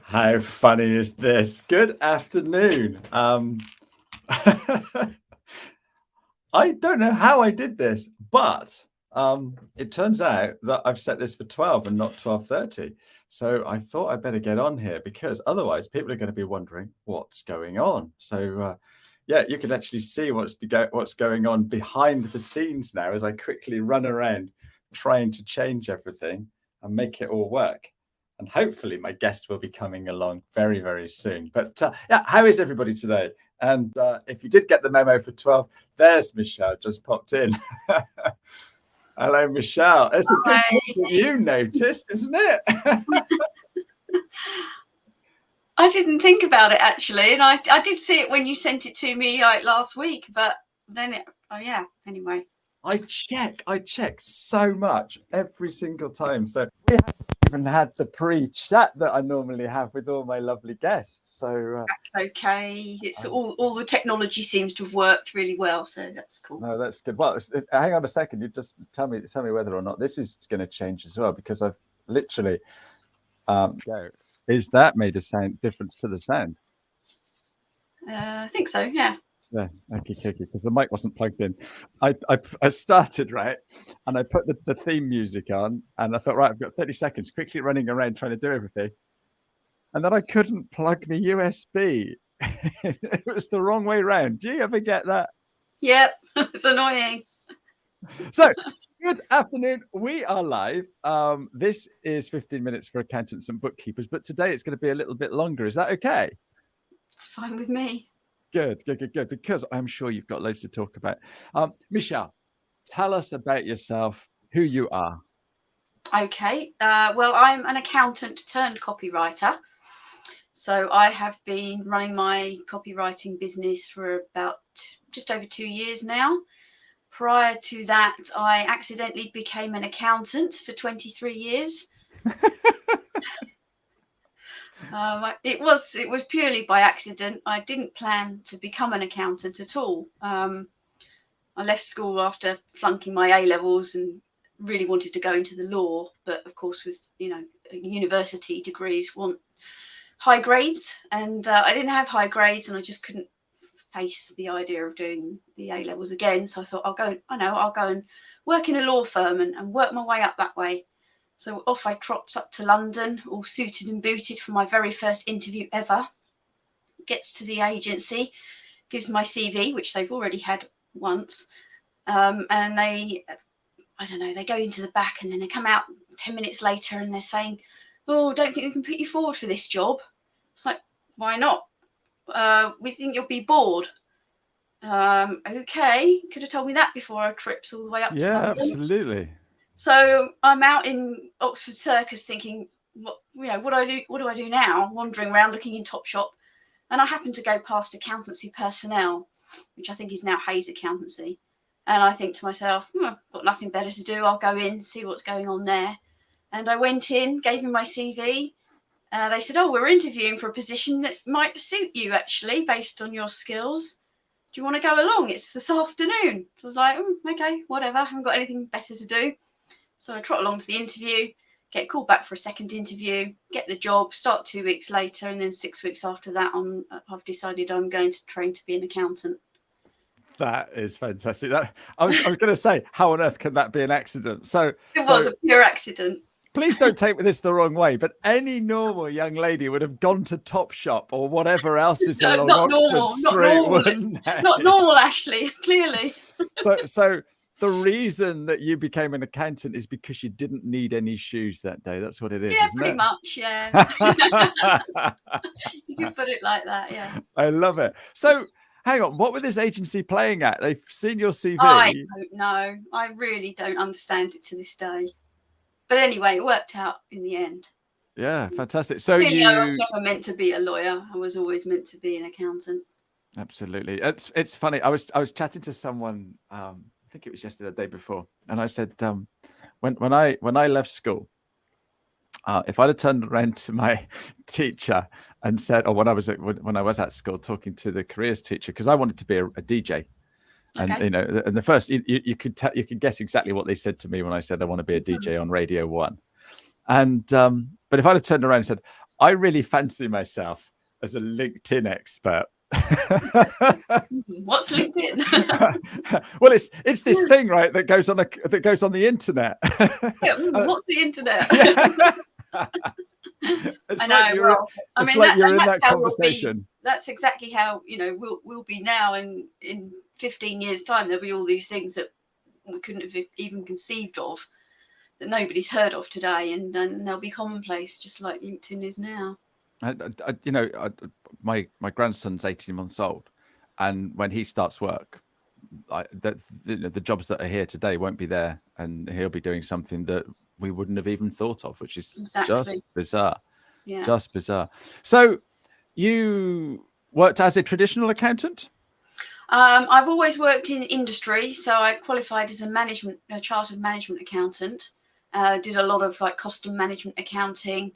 How funny is this? Good afternoon. I don't know how I did this, but it turns out that I've set this for 12 and not 12:30. So I thought I'd better get on here because otherwise people are going to be wondering what's going on. So yeah, you can actually see what's going on behind the scenes now as I quickly run around trying to change everything and make it all work. And hopefully my guest will be coming along very, very soon. But yeah, how is everybody today? And if you did get the memo for 12, there's Michelle just popped in. Hello, Michelle. It's a good thing that you noticed, isn't it? I didn't think about it actually, and I did see it when you sent it to me like last week, but then anyway. I check so much every single time. So we haven't even had the pre-chat that I normally have with all my lovely guests. So that's okay. It's all the technology seems to have worked really well, so that's cool. No, that's good. Well, hang on a second. You just tell me whether or not this is going to change as well, because I've literally is that made a difference to the sound? I think so. Yeah. Yeah, okay, because the mic wasn't plugged in. I started, right, and I put the theme music on, and I thought, right, I've got 30 seconds, quickly running around trying to do everything. And then I couldn't plug my USB. It was the wrong way around. Do you ever get that? Yep, it's annoying. So, good afternoon. We are live. This is 15 minutes for accountants and bookkeepers, but today it's going to be a little bit longer. Is that okay? It's fine with me. Good, because I'm sure you've got loads to talk about. Michelle, tell us about yourself, who you are. Okay, well, I'm an accountant turned copywriter. So I have been running my copywriting business for about just over 2 years now. Prior to that, I accidentally became an accountant for 23 years. It was purely by accident. I didn't plan to become an accountant at all. I left school after flunking my A-levels and really wanted to go into the law, but of course with university degrees want high grades, and I didn't have high grades, and I just couldn't face the idea of doing the A-levels again. So I thought I'll go and work in a law firm and work my way up that way. So off I trots up to London, all suited and booted for my very first interview ever. Gets to the agency, gives my CV, which they've already had once, and they go into the back, and then they come out 10 minutes later and they're saying, "Oh, don't think we can put you forward for this job." It's like, why not? We think you'll be bored. Okay, could have told me that before I trips all the way up to London. Yeah, absolutely. So I'm out in Oxford Circus thinking, what do I do now? Wandering around looking in Topshop, and I happened to go past Accountancy Personnel, which I think is now Hayes Accountancy, and I think to myself, got nothing better to do. I'll go in, see what's going on there. And I went in, gave them my CV. They said, "Oh, we're interviewing for a position that might suit you, actually, based on your skills. Do you want to go along? It's this afternoon." I was like, okay, whatever. I haven't got anything better to do. So I trot along to the interview, get called back for a second interview, get the job, start 2 weeks later, and then 6 weeks after that, I've decided I'm going to train to be an accountant. That is fantastic. I was going to say, how on earth can that be an accident? So it was a pure accident. Please don't take this the wrong way, but any normal young lady would have gone to Topshop or whatever else is along Oxford Street, wouldn't they? Not normal, actually, clearly. So the reason that you became an accountant is because you didn't need any shoes that day. That's what it is. Yeah, isn't pretty it? much. Yeah. You can put it like that. Yeah. I love it. So hang on, what were this agency playing at? They've seen your CV. I don't know. I really don't understand it to this day. But anyway, it worked out in the end. Yeah, fantastic. So really, I was never meant to be a lawyer. I was always meant to be an accountant. Absolutely. It's funny. I was chatting to someone, I think it was yesterday, the day before, and I said, when I left school, if I'd have turned around to my teacher and said, or when I was at school talking to the careers teacher, because I wanted to be a DJ. And and the first you could guess exactly what they said to me when I said I want to be a DJ on Radio 1. And but if I'd have turned around and said, I really fancy myself as a LinkedIn expert. What's LinkedIn? Well, it's this thing, right, that goes on the internet. What's the internet? It's I know. You're in that conversation. That's exactly how we'll be now. In 15 years' time, there'll be all these things that we couldn't have even conceived of, that nobody's heard of today, and they'll be commonplace, just like LinkedIn is now. My grandson's 18 months old, and when he starts work, the jobs that are here today won't be there, and he'll be doing something that we wouldn't have even thought of, which is just bizarre. Yeah. Just bizarre. So you worked as a traditional accountant? I've always worked in industry, so I qualified as a chartered management accountant. Did a lot of like cost and management accounting.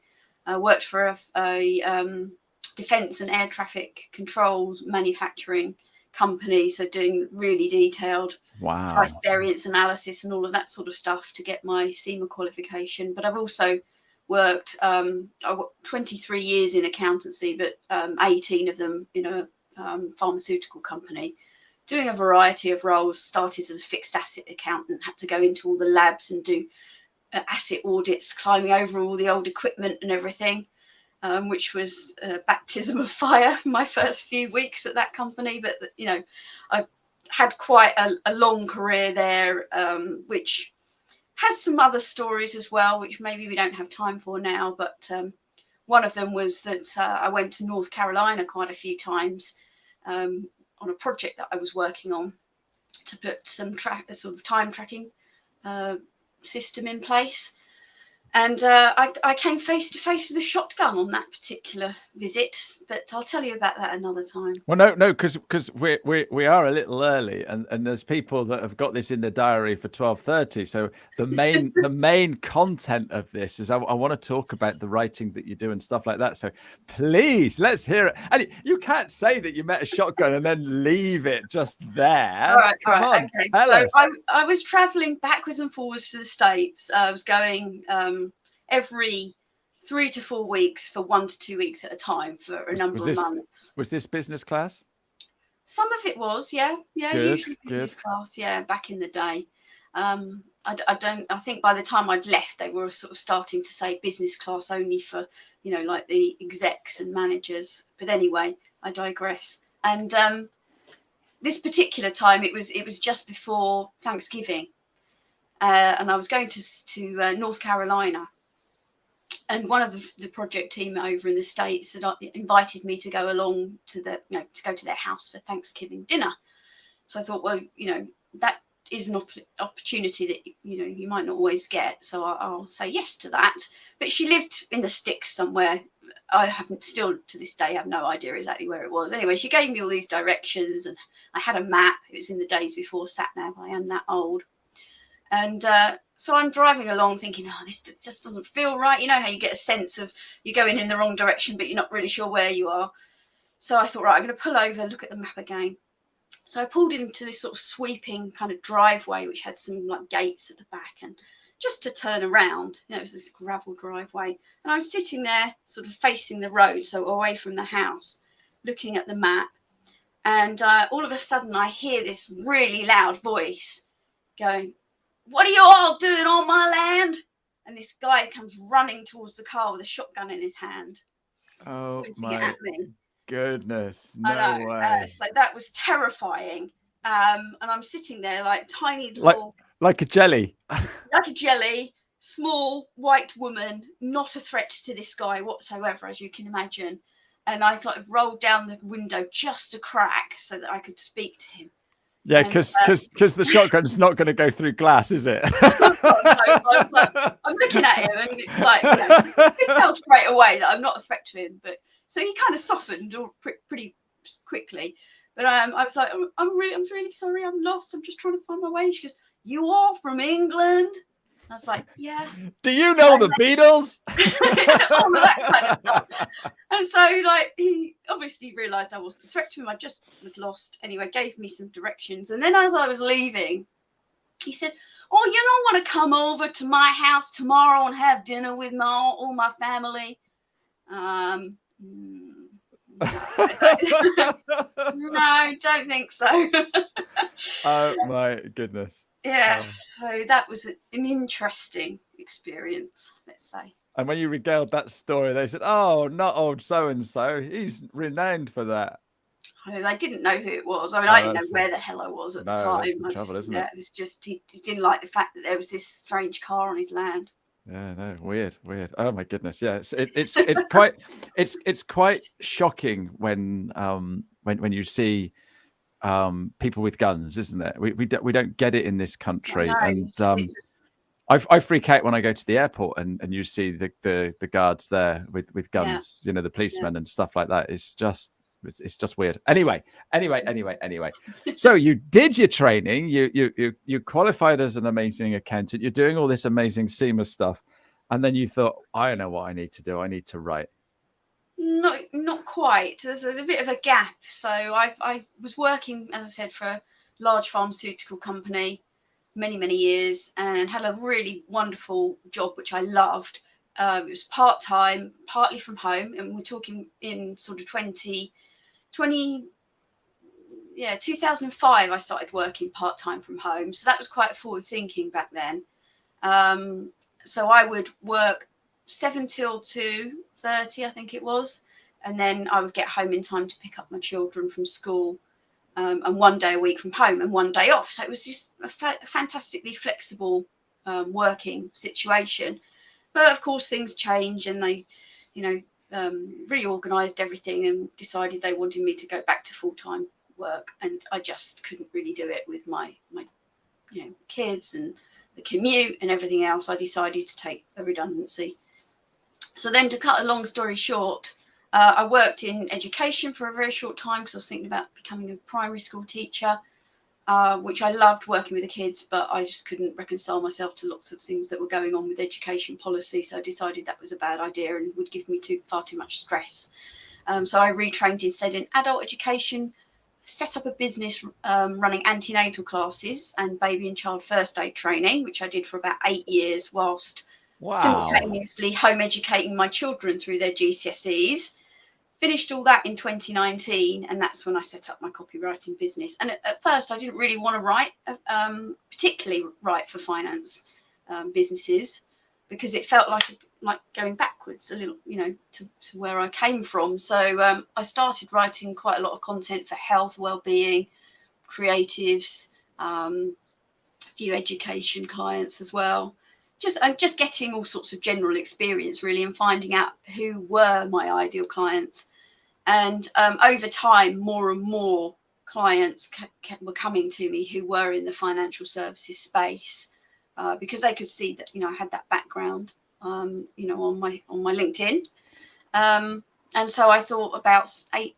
Worked for a defence and air traffic controls manufacturing company, so doing really detailed price variance analysis and all of that sort of stuff to get my CIMA qualification. But I've also worked, I worked 23 years in accountancy, but 18 of them in a pharmaceutical company, doing a variety of roles. Started as a fixed asset accountant, had to go into all the labs and do asset audits, climbing over all the old equipment and everything, which was a baptism of fire in my first few weeks at that company. But I had quite a long career there, which has some other stories as well, which maybe we don't have time for now. But one of them was that I went to North Carolina quite a few times on a project that I was working on to put some sort of time tracking system in place. And I came face to face with a shotgun on that particular visit, but I'll tell you about that another time. Well, no, because we are a little early, and there's people that have got this in the diary for 12:30. So the main content of this is I want to talk about the writing that you do and stuff like that. So please, let's hear it. And you can't say that you met a shotgun and then leave it just there. All right, Come on, okay. tell So us. I was traveling backwards and forwards to the States. I was going every 3 to 4 weeks for 1 to 2 weeks at a time for a number of months. Was this business class? Some of it was, yeah, usually business class, yeah, back in the day. I think by the time I'd left, they were sort of starting to say business class only for, like the execs and managers. But anyway, I digress. And this particular time, it was just before Thanksgiving, and I was going to North Carolina. And one of the project team over in the States had invited me to go along to to go to their house for Thanksgiving dinner. So I thought, well, that is an opportunity that, you might not always get. So I'll say yes to that. But she lived in the sticks somewhere. I haven't still to this day have no idea exactly where it was. Anyway, she gave me all these directions and I had a map. It was in the days before sat nav. I am that old. And so I'm driving along thinking, this just doesn't feel right. You know how you get a sense of you're going in the wrong direction, but you're not really sure where you are. So I thought, right, I'm going to pull over, look at the map again. So I pulled into this sort of sweeping kind of driveway, which had some like gates at the back, and just to turn around, it was this gravel driveway. And I'm sitting there sort of facing the road, so away from the house, looking at the map. And all of a sudden I hear this really loud voice going, "What are you all doing on my land?" And this guy comes running towards the car with a shotgun in his hand. Oh my goodness. No way. So that was terrifying. And I'm sitting there like tiny little... Like a jelly. Like a jelly, small white woman, not a threat to this guy whatsoever, as you can imagine. And I like rolled down the window just a crack so that I could speak to him. Yeah, because the shotgun's not going to go through glass, is it? I'm looking at him and it's like, you can tell straight away that I'm not a threat to him. But so he kind of softened pretty quickly. But I was like, I'm really sorry, I'm lost. I'm just trying to find my way. She goes, "You are from England?" I was like, "Yeah." Do you know the Beatles? All of that kind of stuff. And so, like, he obviously realised I wasn't a threat to him. I just was lost. Anyway, gave me some directions. And then as I was leaving, he said, "Oh, you don't want to come over to my house tomorrow and have dinner with all my family?" No, I don't, no, don't think so. Oh my goodness. Yeah, so that was an interesting experience, let's say. And when you regaled that story, they said, "Oh, not old so-and-so. He's renowned for that." I mean, they didn't know who it was. I mean, I didn't know That's where the hell I was at the no, time. that's the trouble, isn't it? It was just he didn't like the fact that there was this strange car on his land. Yeah, no, weird. Oh my goodness. Yeah, it's quite shocking when you see people with guns, isn't it? We don't get it in this country, and I freak out when I go to the airport and you see the guards there with guns, you know, the policemen and stuff like that. It's just weird. Anyway. So you did your training, you qualified as an amazing accountant, you're doing all this amazing SEMA stuff, and then you thought, I know what I need to do. I need to write. Not quite. There's a bit of a gap. So I was working, as I said, for a large pharmaceutical company many years, and had a really wonderful job which I loved. It was part-time, partly from home, and we're talking in sort of 2005 I started working part-time from home, so that was quite forward thinking back then. So I would work 7 till 2:30, I think it was, and then I would get home in time to pick up my children from school, and 1 day a week from home and 1 day off. So it was just a fantastically flexible working situation. But of course things change, and they, reorganized everything and decided they wanted me to go back to full-time work, and I just couldn't really do it with my kids and the commute and everything else. I decided to take a redundancy. So then, to cut a long story short, I worked in education for a very short time because I was thinking about becoming a primary school teacher, which I loved, working with the kids, but I just couldn't reconcile myself to lots of things that were going on with education policy. So I decided that was a bad idea and would give me far too much stress. So I retrained instead in adult education, set up a business running antenatal classes and baby and child first aid training, which I did for about 8 years whilst simultaneously home educating my children through their GCSEs. Finished all that in 2019, and that's when I set up my copywriting business. And at first I didn't really want to write, particularly write for finance businesses, because it felt like going backwards a little, to where I came from. So I started writing quite a lot of content for health, well-being, creatives, a few education clients as well. Just getting all sorts of general experience, really, and finding out who were my ideal clients. And over time, more and more clients were coming to me who were in the financial services space, because they could see that, I had that background, on my LinkedIn. And so I thought about 7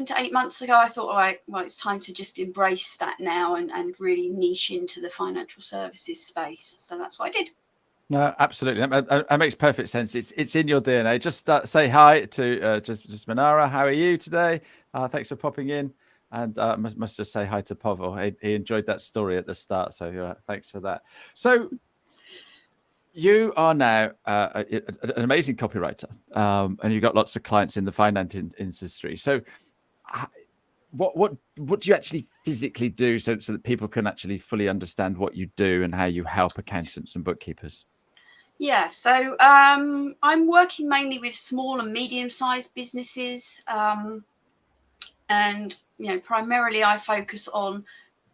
to 8 months ago, I thought, all right, well, it's time to just embrace that now and really niche into the financial services space. So that's what I did. No, absolutely. That makes perfect sense. It's in your DNA. Just say hi to just Manara. How are you today? Thanks for popping in. And must just say hi to Pavel. He enjoyed that story at the start. So thanks for that. So you are now an amazing copywriter, and you've got lots of clients in the finance industry. So what do you actually physically do so that people can actually fully understand what you do and how you help accountants and bookkeepers? Yeah, so I'm working mainly with small and medium-sized businesses, and primarily I focus on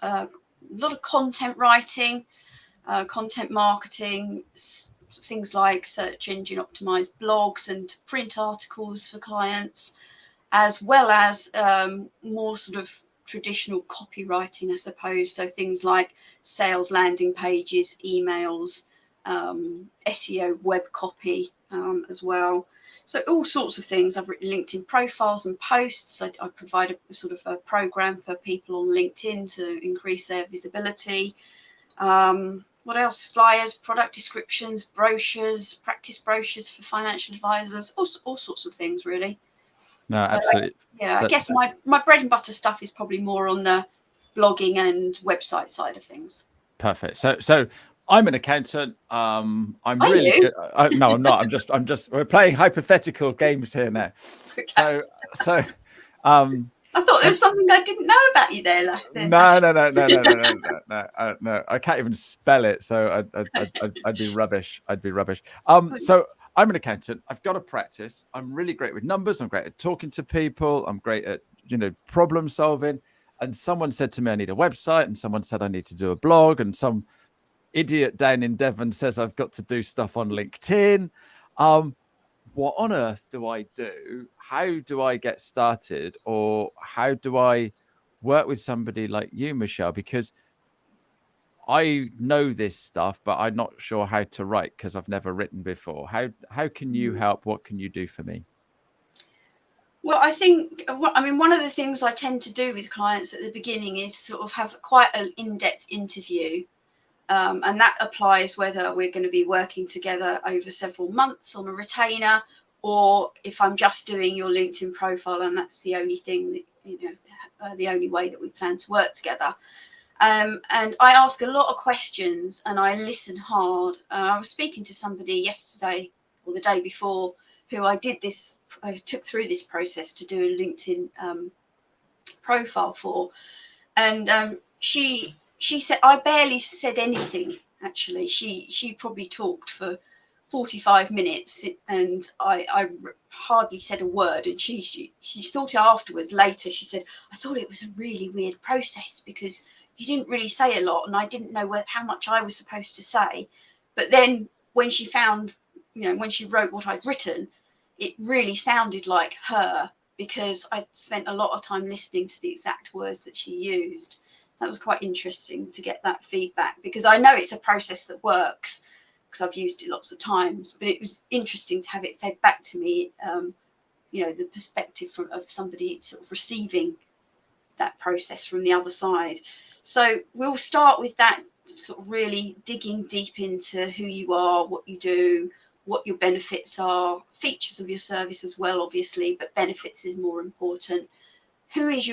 a lot of content writing, content marketing, things like search engine optimized blogs and print articles for clients, as well as more sort of traditional copywriting, I suppose. So things like sales landing pages, emails, SEO web copy as well. So all sorts of things. I've written LinkedIn profiles and posts. I provide a sort of a program for people on LinkedIn to increase their visibility. What else? Flyers, product descriptions, brochures, practice brochures for financial advisors, all sorts of things, really. No, absolutely. I guess my bread and butter stuff is probably more on the blogging and website side of things. Perfect. So I'm an accountant. I'm Are really you? good. No, I'm not. I'm just. We're playing hypothetical games here now. Okay. So, um, I thought there was something I didn't know about you there. no. I can't even spell it, so I'd be rubbish. I'd be rubbish. So I'm an accountant. I've got a practice. I'm really great with numbers. I'm great at talking to people. I'm great at problem solving. And someone said to me, I need a website, and someone said I need to do a blog, and some idiot down in Devon says I've got to do stuff on LinkedIn. What on earth do I do? How do I get started? Or how do I work with somebody like you, Michelle? Because I know this stuff, but I'm not sure how to write because I've never written before. How can you help? What can you do for me? Well, I think, one of the things I tend to do with clients at the beginning is sort of have quite an in-depth interview. And that applies whether we're going to be working together over several months on a retainer, or if I'm just doing your LinkedIn profile and that's the only thing that, the only way that we plan to work together. And I ask a lot of questions and I listen hard. I was speaking to somebody yesterday or the day before who I took through this process to do a LinkedIn profile for. And she said, I barely said anything, actually. She probably talked for 45 minutes and I hardly said a word. And she thought afterwards, later, she said, I thought it was a really weird process because you didn't really say a lot and I didn't know how much I was supposed to say. But then when she found, when she wrote what I'd written, it really sounded like her, because I'd spent a lot of time listening to the exact words that she used. So that was quite interesting to get that feedback, because I know it's a process that works because I've used it lots of times, but it was interesting to have it fed back to me, the perspective of somebody sort of receiving that process from the other side. So we'll start with that, sort of really digging deep into who you are, what you do, what your benefits are, features of your service as well, obviously, but benefits is more important. Who is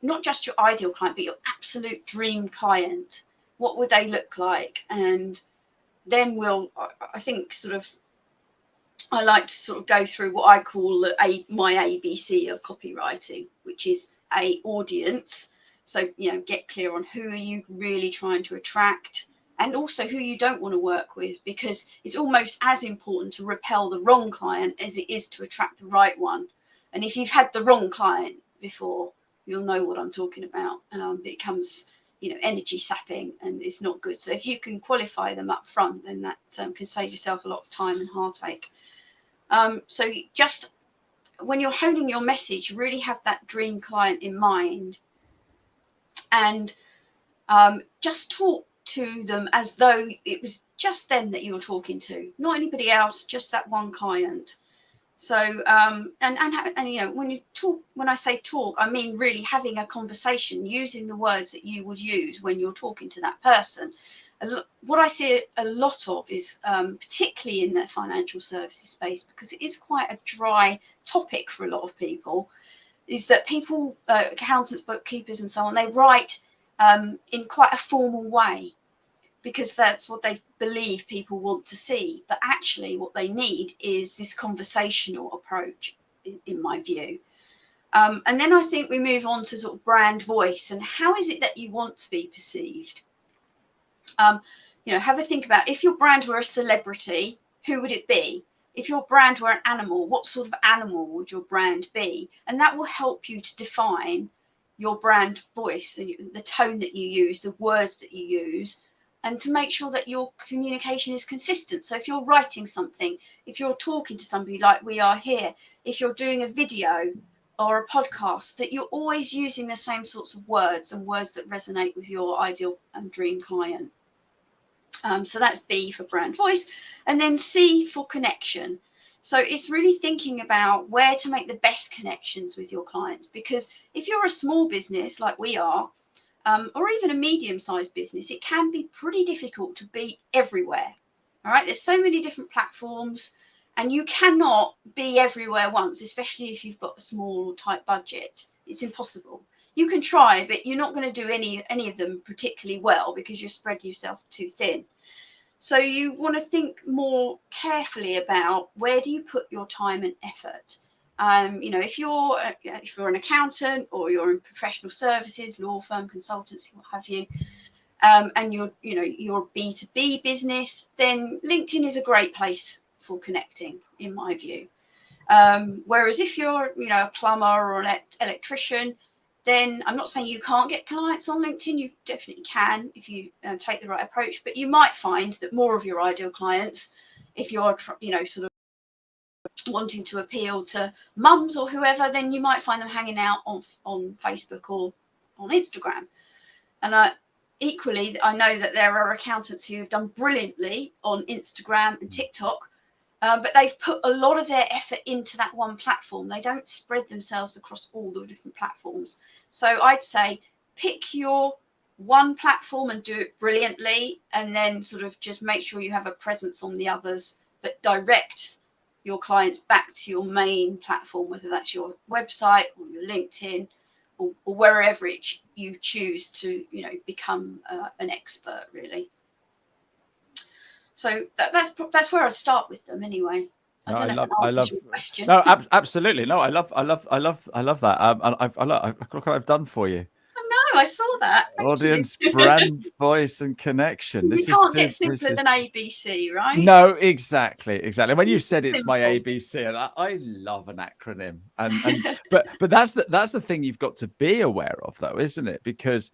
not just your ideal client, but your absolute dream client? What would they look like? And then I think I like to sort of go through what I call my ABC of copywriting, which is audience. So, get clear on who are you really trying to attract, and also who you don't want to work with, because it's almost as important to repel the wrong client as it is to attract the right one. And if you've had the wrong client before, you'll know what I'm talking about. It becomes, energy sapping and it's not good. So if you can qualify them up front, then that can save yourself a lot of time and heartache. So just when you're honing your message, really have that dream client in mind, and just talk to them as though it was just them that you were talking to, not anybody else, just that one client. So when I say talk, I mean really having a conversation, using the words that you would use when you're talking to that person. What I see a lot of is, particularly in the financial services space, because it is quite a dry topic for a lot of people, is that people, accountants, bookkeepers and so on, they write in quite a formal way, because that's what they believe people want to see. But actually what they need is this conversational approach, in my view. And then I think we move on to sort of brand voice, and how is it that you want to be perceived? Have a think about, if your brand were a celebrity, who would it be? If your brand were an animal, what sort of animal would your brand be? And that will help you to define your brand voice, and the tone that you use, the words that you use, and to make sure that your communication is consistent. So if you're writing something, if you're talking to somebody like we are here, if you're doing a video or a podcast, that you're always using the same sorts of words, and words that resonate with your ideal and dream client. So that's B for brand voice. And then C for connection. So it's really thinking about where to make the best connections with your clients, because if you're a small business like we are, or even a medium-sized business, it can be pretty difficult to be everywhere. All right, there's so many different platforms, and you cannot be everywhere once, especially if you've got a small, tight budget. It's impossible. you can try, but you're not going to do any of them particularly well because you spread yourself too thin. So you want to think more carefully about where do you put your time and effort. If you're an accountant or you're in professional services, law firm, consultancy, what have you, and you're a B2B business, then LinkedIn is a great place for connecting, in my view. Whereas if you're, a plumber or an electrician, then I'm not saying you can't get clients on LinkedIn. You definitely can if you take the right approach. But you might find that more of your ideal clients, if you're, sort of wanting to appeal to mums or whoever, then you might find them hanging out on Facebook or on Instagram. And equally, I know that there are accountants who have done brilliantly on Instagram and TikTok, but they've put a lot of their effort into that one platform. They don't spread themselves across all the different platforms. So I'd say pick your one platform and do it brilliantly, and then sort of just make sure you have a presence on the others, but direct your clients back to your main platform, whether that's your website or your LinkedIn or wherever you choose to, become an expert, really. So that's where I'd start with them anyway. I love your question. No, absolutely. No, I love that. Look what I've done for you. I know, I saw that. Thank Audience, you. brand, voice, and connection. You can't get simpler than ABC, right? No, exactly. When you said it's my ABC, and I love an acronym, but that's the thing you've got to be aware of, though, isn't it? Because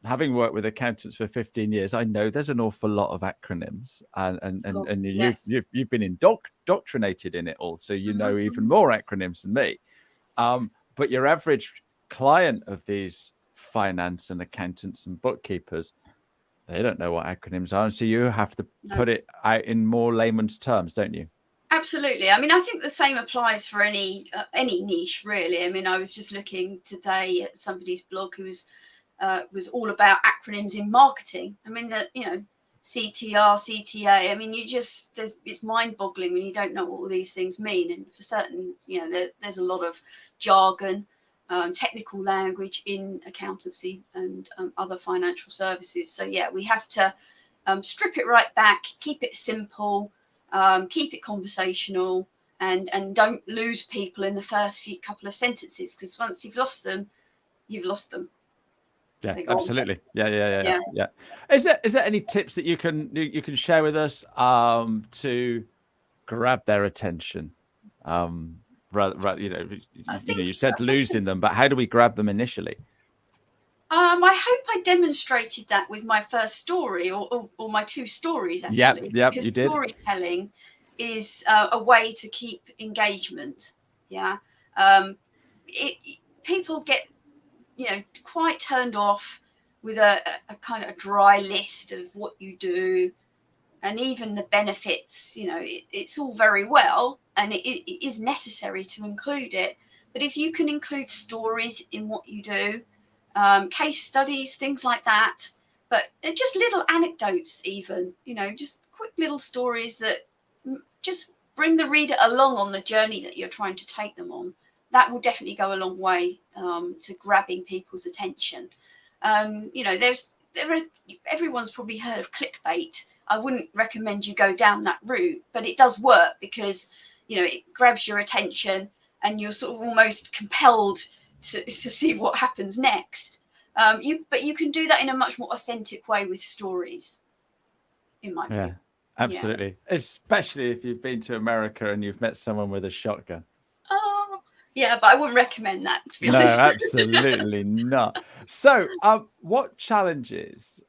having worked with accountants for 15 years, I know there's an awful lot of acronyms, and you've been indoctrinated in it all, so you know even more acronyms than me. But your average client of these finance and accountants and bookkeepers, they don't know what acronyms are, and so you have to put it out in more layman's terms, don't you? Absolutely. I mean, I think the same applies for any niche, really. I mean, I was just looking today at somebody's blog who was all about acronyms in marketing. I mean, CTR, CTA. I mean, it's mind-boggling when you don't know what all these things mean. And for certain, there's a lot of jargon, technical language in accountancy and other financial services. So we have to strip it right back, keep it simple, keep it conversational, and don't lose people in the first couple of sentences, because once you've lost them, you've lost them. Yeah, absolutely. Yeah. Is there any tips that you can share with us to grab their attention? You said losing them, but how do we grab them initially? I hope I demonstrated that with my first story or my two stories, actually. Yeah, because you did. Storytelling is a way to keep engagement. Yeah. People get, quite turned off with a kind of a dry list of what you do, and even the benefits. It's all very well, and it is necessary to include it. But if you can include stories in what you do, case studies, things like that, but just little anecdotes, even, just quick little stories that just bring the reader along on the journey that you're trying to take them on, that will definitely go a long way to grabbing people's attention. Everyone's probably heard of clickbait. I wouldn't recommend you go down that route, but it does work because, it grabs your attention and you're sort of almost compelled to see what happens next. But you can do that in a much more authentic way with stories, in my view. Yeah, absolutely. Yeah. Especially if you've been to America and you've met someone with a shotgun. Oh, yeah, but I wouldn't recommend that, to be honest. No, absolutely not. So, what challenges,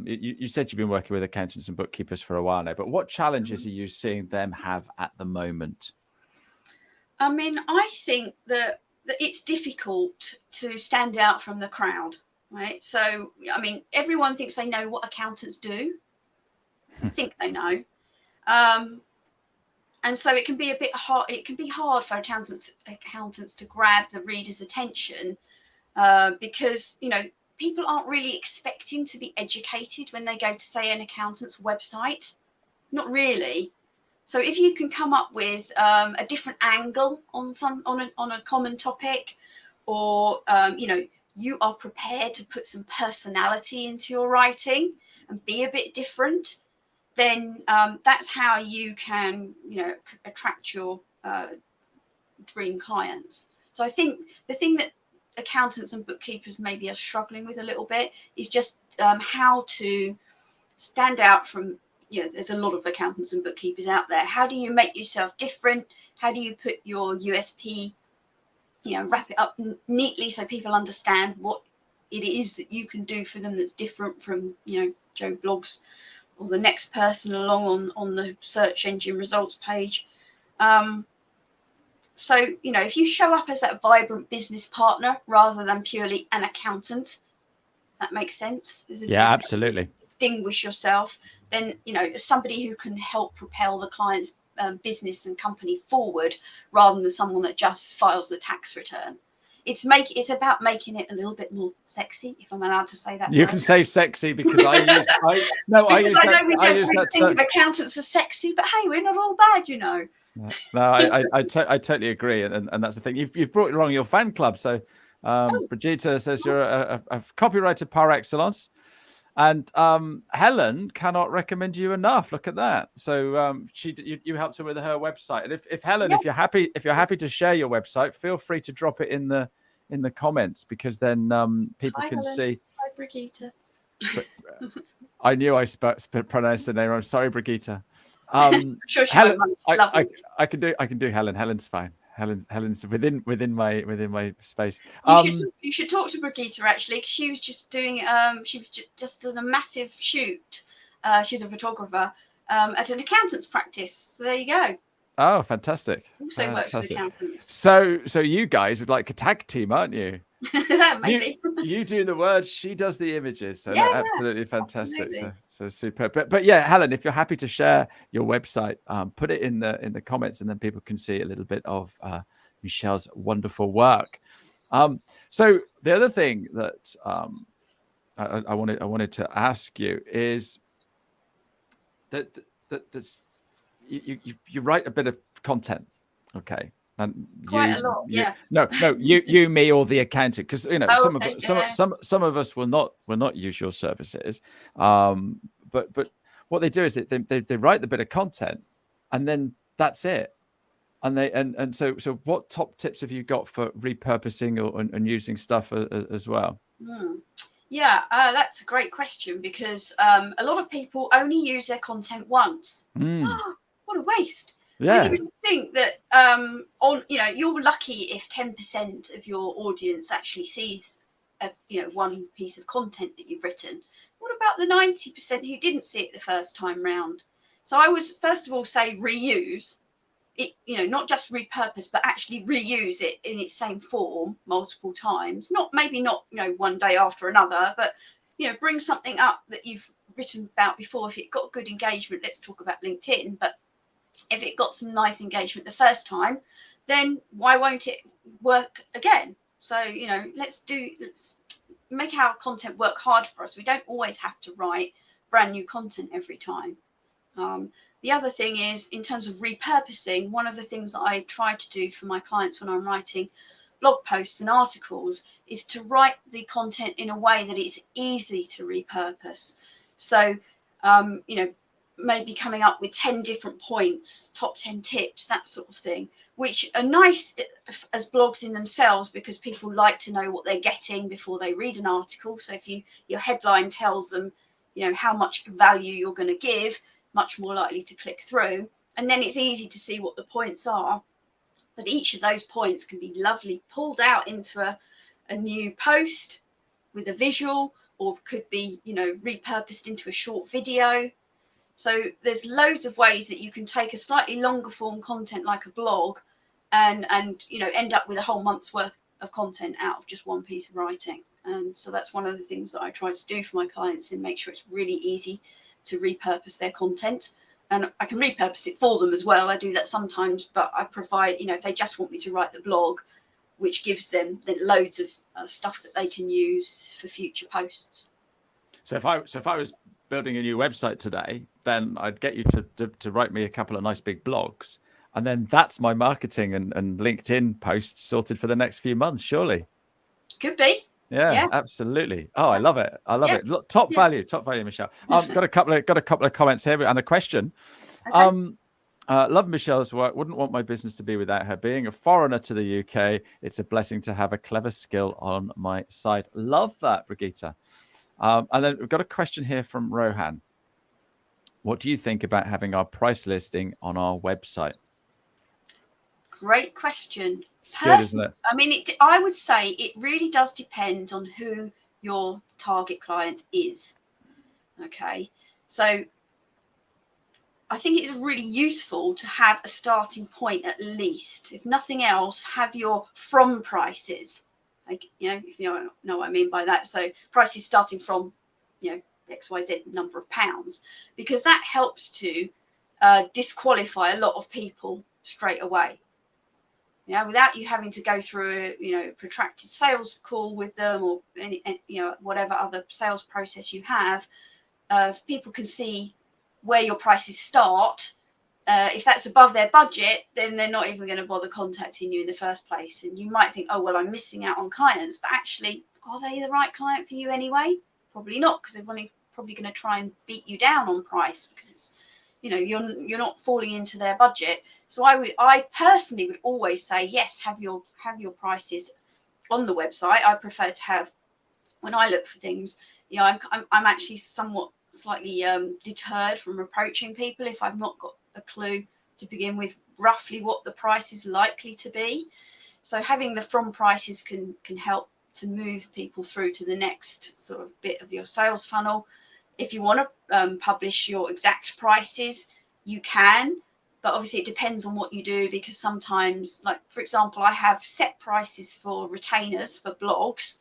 you said you've been working with accountants and bookkeepers for a while now, but what challenges are you seeing them have at the moment? I mean, I think that it's difficult to stand out from the crowd, right? So, I mean, everyone thinks they know what accountants do. I think they know. And so it can be a bit hard. It can be hard for accountants to grab the reader's attention because, people aren't really expecting to be educated when they go to, say, an accountant's website. Not really. So if you can come up with a different angle on a common topic, or you are prepared to put some personality into your writing and be a bit different, then that's how you can, attract your dream clients. So I think the thing that accountants and bookkeepers maybe are struggling with a little bit is just how to stand out from, there's a lot of accountants and bookkeepers out there. How do you make yourself different? How do you put your USP, wrap it up neatly so people understand what it is that you can do for them that's different from, Joe Blogs or the next person along on the search engine results page. So, if you show up as that vibrant business partner rather than purely an accountant, that makes sense. Yeah, absolutely. Distinguish yourself, then, as somebody who can help propel the client's business and company forward rather than someone that just files the tax return. It's about making it a little bit more sexy, if I'm allowed to say that. You can say sexy because I know we don't think of accountants as sexy, but hey, we're not all bad, No, I totally agree, and that's the thing. You've brought along your fan club. So Brigitte says you're a copywriter par excellence, and Helen cannot recommend you enough. Look at that. So you helped her with her website, and if Helen, yes, if you're happy to share your website, feel free to drop it in the comments, because then people can Helen. see. Hi, Brigitte. I knew I pronounced the name. I'm sorry, Brigitte. Sure, Helen, I can do Helen. Helen's fine. Helen's within my space. You should talk to Brigitte, actually, because she was just doing just done a massive shoot. She's a photographer at an accountant's practice. So there you go. Oh, fantastic! Also works with accountants. So you guys are like a tag team, aren't you? Maybe. You do the words, she does the images. So yeah, absolutely fantastic. Absolutely. So superb. But yeah, Helen, if you're happy to share your website, put it in the comments, and then people can see a little bit of Michelle's wonderful work. So the other thing that I wanted to ask you is that you write a bit of content, okay? And quite a lot, yeah. No, you, me, or the accountant, because some of us will not use your services. But what they do is they write the bit of content, and then that's it. And so what top tips have you got for repurposing and using stuff as well? Yeah, that's a great question, because a lot of people only use their content once. What a waste. Yeah. And you think that you're lucky if 10% of your audience actually sees one piece of content that you've written. What about the 90% who didn't see it the first time round? So I would first of all say reuse it, not just repurpose, but actually reuse it in its same form multiple times. Maybe not one day after another, but bring something up that you've written about before. If it got good engagement, let's talk about LinkedIn, but if it got some nice engagement the first time, then why won't it work again? So, let's make our content work hard for us. We don't always have to write brand new content every time. The other thing is, in terms of repurposing, one of the things that I try to do for my clients when I'm writing blog posts and articles is to write the content in a way that it's easy to repurpose. So, maybe coming up with 10 different points, top 10 tips, that sort of thing, which are nice as blogs in themselves, because people like to know what they're getting before they read an article. So if your headline tells them, how much value you're going to give, much more likely to click through. And then it's easy to see what the points are. But each of those points can be lovely pulled out into a new post with a visual, or could be, repurposed into a short video. So there's loads of ways that you can take a slightly longer form content like a blog and end up with a whole month's worth of content out of just one piece of writing. And so that's one of the things that I try to do for my clients, and make sure it's really easy to repurpose their content. And I can repurpose it for them as well. I do that sometimes, but I provide, if they just want me to write the blog, which gives them then loads of stuff that they can use for future posts. So if I was building a new website today, then I'd get you to write me a couple of nice big blogs, and then that's my marketing and LinkedIn posts sorted for the next few months, surely. Could be. Yeah, Yeah. absolutely. Oh, I love it. I love Yeah. it. Look, top Yeah. value, Michelle. Got a couple of comments here and a question. Okay. Love Michelle's work. Wouldn't want my business to be without her. Being a foreigner to the UK, it's a blessing to have a clever skill on my side. Love that, Brigitte. And then we've got a question here from Rohan. What do you think about having our price listing on our website? Great question. It's good, isn't it? I mean, I would say it really does depend on who your target client is. Okay. So I think it's really useful to have a starting point at least. If nothing else, have your from prices. Like, if you know what I mean by that. So prices starting from, XYZ number of pounds, because that helps to disqualify a lot of people straight away. Without you having to go through a protracted sales call with them or any whatever other sales process you have, if people can see where your prices start, if that's above their budget, then they're not even going to bother contacting you in the first place. And you might think, oh, well, I'm missing out on clients, but actually, are they the right client for you anyway? Probably not, because they're probably going to try and beat you down on price because it's, you're not falling into their budget. So I personally would always say, yes, have your prices on the website. I prefer to have, when I look for things, I'm actually somewhat slightly deterred from approaching people if I've not got a clue to begin with roughly what the price is likely to be. So having the from prices can help to move people through to the next sort of bit of your sales funnel. If you want to publish your exact prices, you can, but obviously it depends on what you do, because sometimes, like for example, I have set prices for retainers for blogs.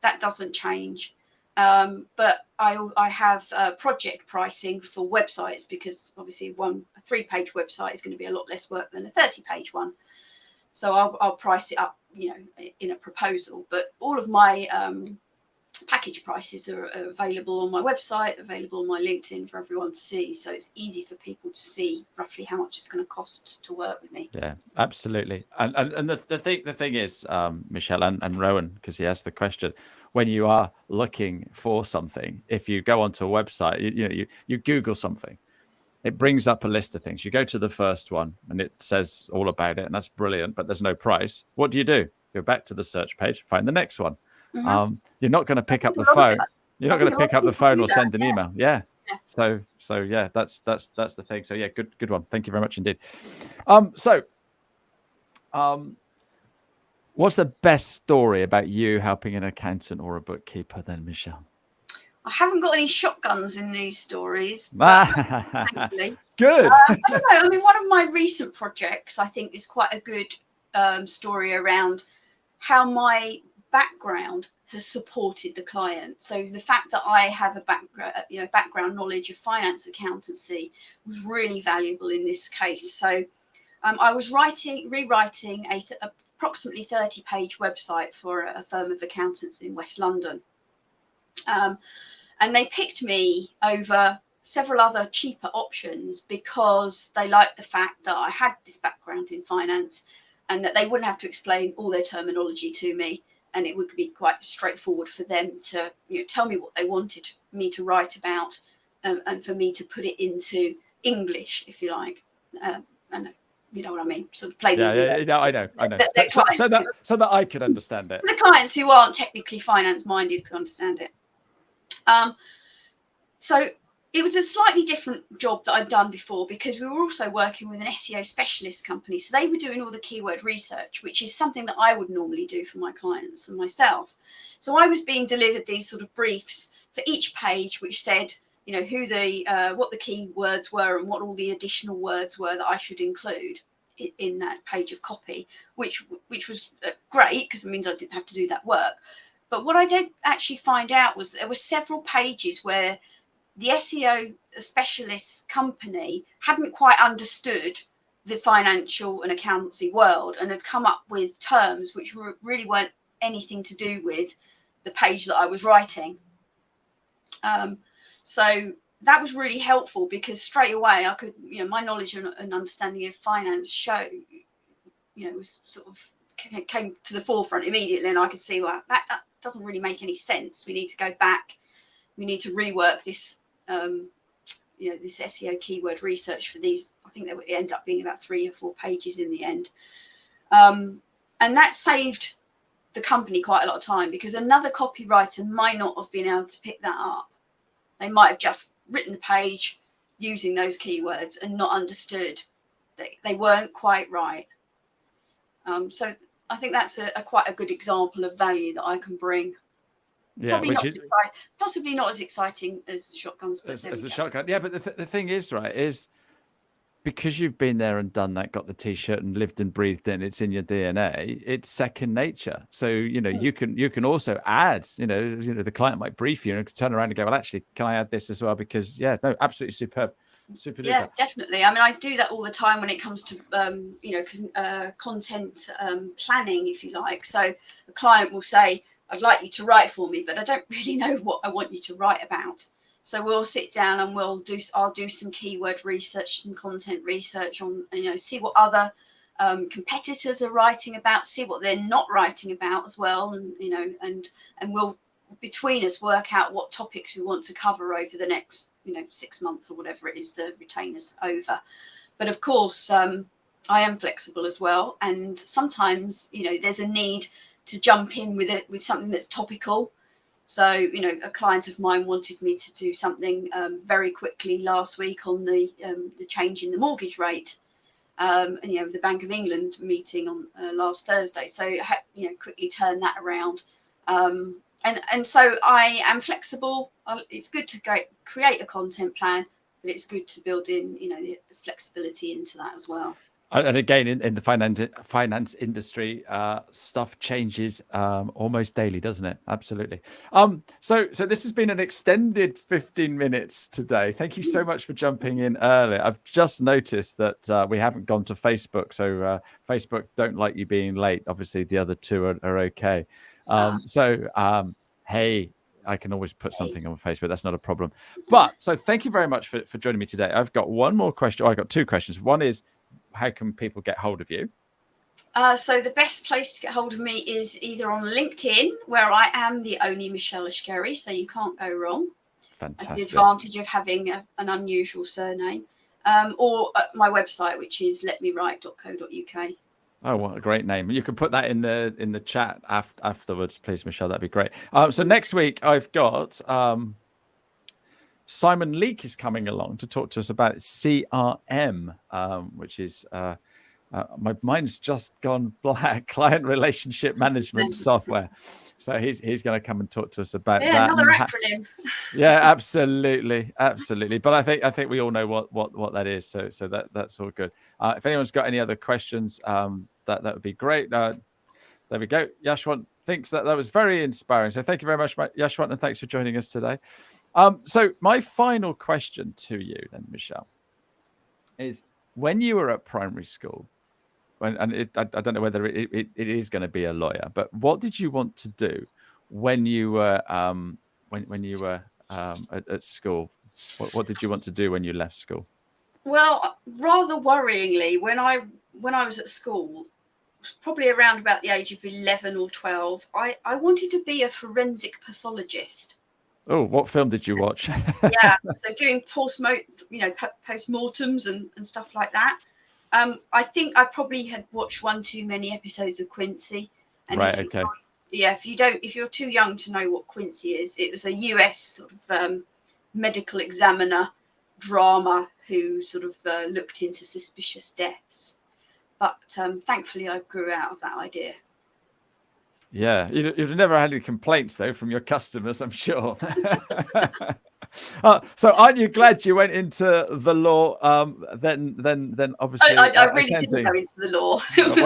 That doesn't change. But I have project pricing for websites, because obviously a 3-page website is going to be a lot less work than a 30-page one. So I'll price it up, in a proposal. But all of my package prices are available on my website, available on my LinkedIn for everyone to see. So it's easy for people to see roughly how much it's going to cost to work with me. Yeah, absolutely. And the thing is, Michelle and Rowan, because he asked the question, when you are looking for something, if you go onto a website, you Google something, it brings up a list of things. You go to the first one and it says all about it, and that's brilliant, but there's no price. What do? Go back to the search page, find the next one. Mm-hmm. You're not going to pick up the phone. You're not going to pick up the phone or send an email. Yeah. So yeah, that's the thing. So yeah, good one. Thank you very much indeed. What's the best story about you helping an accountant or a bookkeeper then, Michelle? I haven't got any shotguns in these stories, but thankfully. Good. I don't know. I mean, one of my recent projects, I think, is quite a good story around how my background has supported the client. So the fact that I have a background knowledge of finance accountancy was really valuable in this case. So I was rewriting a approximately 30-page website for a firm of accountants in West London. And they picked me over several other cheaper options because they liked the fact that I had this background in finance and that they wouldn't have to explain all their terminology to me. And it would be quite straightforward for them to tell me what they wanted me to write about, and for me to put it into English, if you like. And you know what I mean? Sort of plain. Yeah, I know. So that I could understand it. So the clients who aren't technically finance minded could understand it. So it was a slightly different job that I'd done before, because we were also working with an SEO specialist company. So they were doing all the keyword research, which is something that I would normally do for my clients and myself. So I was being delivered these sort of briefs for each page, which said, who what the keywords were and what all the additional words were that I should include in that page of copy, which was great, because it means I didn't have to do that work. But what I did actually find out was there were several pages where the SEO specialist company hadn't quite understood the financial and accountancy world and had come up with terms which really weren't anything to do with the page that I was writing. So that was really helpful, because straight away I could, my knowledge and understanding of finance was sort of came to the forefront immediately, and I could see, well, that doesn't really make any sense. We need to go back. We need to rework this, this SEO keyword research for these. I think they would end up being about 3 or 4 pages in the end. And that saved the company quite a lot of time, because another copywriter might not have been able to pick that up. They might have just written the page using those keywords and not understood that they weren't quite right. So I think that's quite a good example of value that I can bring. Yeah, possibly not as exciting as shotguns, but as the shotgun. Yeah, but the thing is, right, is because you've been there and done that, got the t-shirt and lived and breathed it, it's in your DNA, it's second nature. So, you can also add, the client might brief you and turn around and go, well, actually, can I add this as well? Because absolutely superb. Super duper. Yeah, definitely. I mean, I do that all the time when it comes to, content planning, if you like. So a client will say, I'd like you to write for me, but I don't really know what I want you to write about. So we'll sit down and I'll do some keyword research, some content research on, see what other competitors are writing about, see what they're not writing about as well. And, and we'll, between us, work out what topics we want to cover over the next, 6 months or whatever it is the retainer's over. But of course, I am flexible as well. And sometimes, there's a need to jump in with something that's topical. So, a client of mine wanted me to do something very quickly last week on the change in the mortgage rate. And, the Bank of England meeting on last Thursday. So, quickly turn that around. And so I am flexible. It's good to create a content plan, but it's good to build in, the flexibility into that as well. And again, in the finance industry, stuff changes almost daily, doesn't it? Absolutely. So this has been an extended 15 minutes today. Thank you so much for jumping in earlier. I've just noticed that we haven't gone to Facebook. So Facebook don't like you being late. Obviously, the other two are okay. Hey, I can always put something on Facebook. That's not a problem. But so thank you very much for joining me today. I've got one more question. I've got 2 questions. One is, how can people get hold of you? So the best place to get hold of me is either on LinkedIn, where I am the only Michelle Eshkeri, so you can't go wrong. Fantastic. That's the advantage of having an unusual surname. Or my website, which is letmewrite.co.uk. Oh, what a great name. You can put that in the chat afterwards, please, Michelle. That'd be great. So next week I've got Simon Leake is coming along to talk to us about CRM, which is my mind's just gone black, client relationship management software. So he's going to come and talk to us about that. Another acronym. Yeah, absolutely. But I think we all know what that is. So that's all good. If anyone's got any other questions, that would be great. There we go. Yashwant thinks that was very inspiring. So thank you very much, Yashwant, and thanks for joining us today. So my final question to you then, Michelle, is when you were at primary school, I don't know whether it is going to be a lawyer, but what did you want to do when you were at school? What did you want to do when you left school? Well, rather worryingly, when I was at school, probably around about the age of 11 or 12, I wanted to be a forensic pathologist. Oh, what film did you watch? Yeah, so doing post-mortems and stuff like that. I think I probably had watched one too many episodes of Quincy. And right. Okay. If you're too young to know what Quincy is, it was a US sort of medical examiner drama who sort of looked into suspicious deaths. But thankfully, I grew out of that idea. Yeah, you've never had any complaints though from your customers, I'm sure. So aren't you glad you went into the law? Then obviously I really didn't go into the law. It was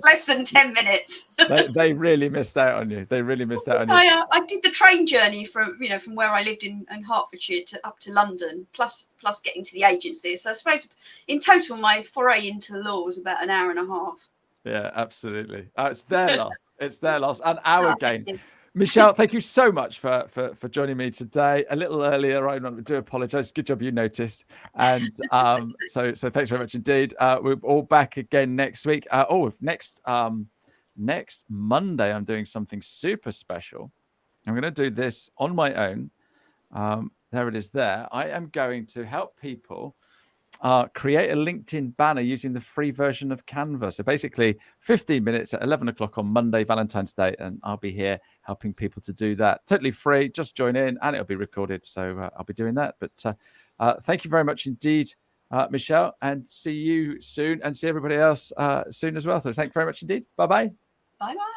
less than 10 minutes. they really missed out on you. I did the train journey from where I lived in Hertfordshire up to London, plus getting to the agency. So I suppose in total my foray into the law was about an hour and a half. Yeah, absolutely. It's their loss. It's their loss and our gain. Michelle, thank you so much for joining me today. A little earlier, I do apologise. Good job you noticed. And so thanks very much indeed. We're all back again next week. Next Monday, I'm doing something super special. I'm going to do this on my own. There it is there. I am going to help people create a LinkedIn banner using the free version of Canva. So basically 15 minutes at 11 o'clock on Monday, Valentine's Day, and I'll be here helping people to do that. Totally free. Just join in and it'll be recorded. So I'll be doing that. But thank you very much indeed, Michelle, and see you soon and see everybody else soon as well. So thank you very much indeed. Bye-bye. Bye-bye.